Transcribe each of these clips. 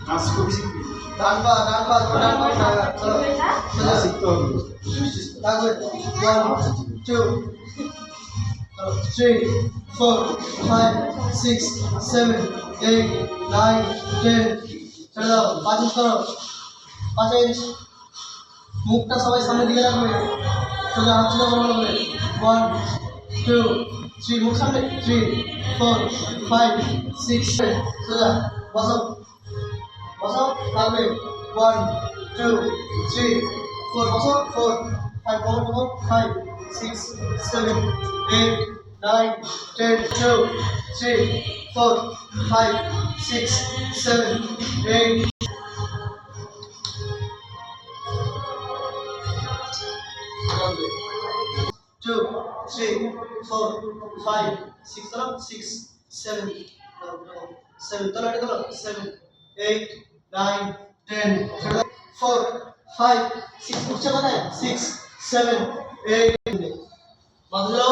নাচ খুব শিখবি। ডান পা চলো সোজা শিখতে হবে। থাকবে 1 2 3 4 5 6 7 8 9 10 ছেড়ে দাও 5 ইঞ্চ করো 5 ইঞ্চ মুখটা সবাই সামনে দিকে রাখবে সোজা হাত সোজা বড় হবে 1 2 3 মুখ সামনে 3 4 5 6 সোজা বসো বসো থাকবে 1 2 3 4 বসো 4 5 বসো 5 6 7 8 9 10 2 3 4 5 6 7 8 2 3 4 5 6 6 7 7 7 8 9 10 4 5 6 উঠছে কোথায় 6 7 8 বদলো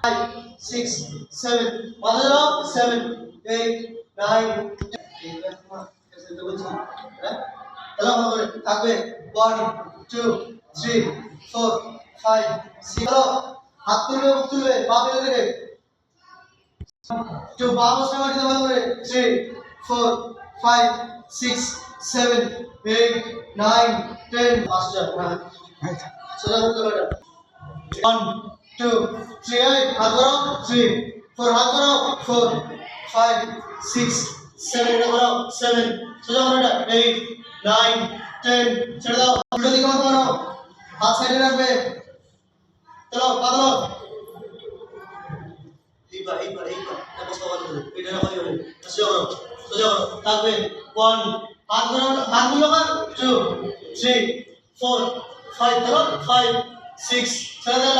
5 6 7 বদলো 7 8 9 চলো আমাদের থাকবে 1 2 3 4 5 6 হাত তুলবে পা ফেলে রেখে जो बाबू से माटी दबा करे 3 4 5 6 7 8 9 10 पास जा सोजा करते बेटा 1 2 3 हाथ करो 3 4 हाथ करो 4 5 6 7 करो 7 सोजा बेटा 8 9 10 छड़ दो उल्टा दिखा मत मारो हाथ साइड में रखबे चलो पागलो এইবার বসতে বন্ধ করে এটা না করি সোজা করো থাকবে 1 হাতগুলো কর 2 3 4 5 ধরো 5 6 ছেড়ে দাও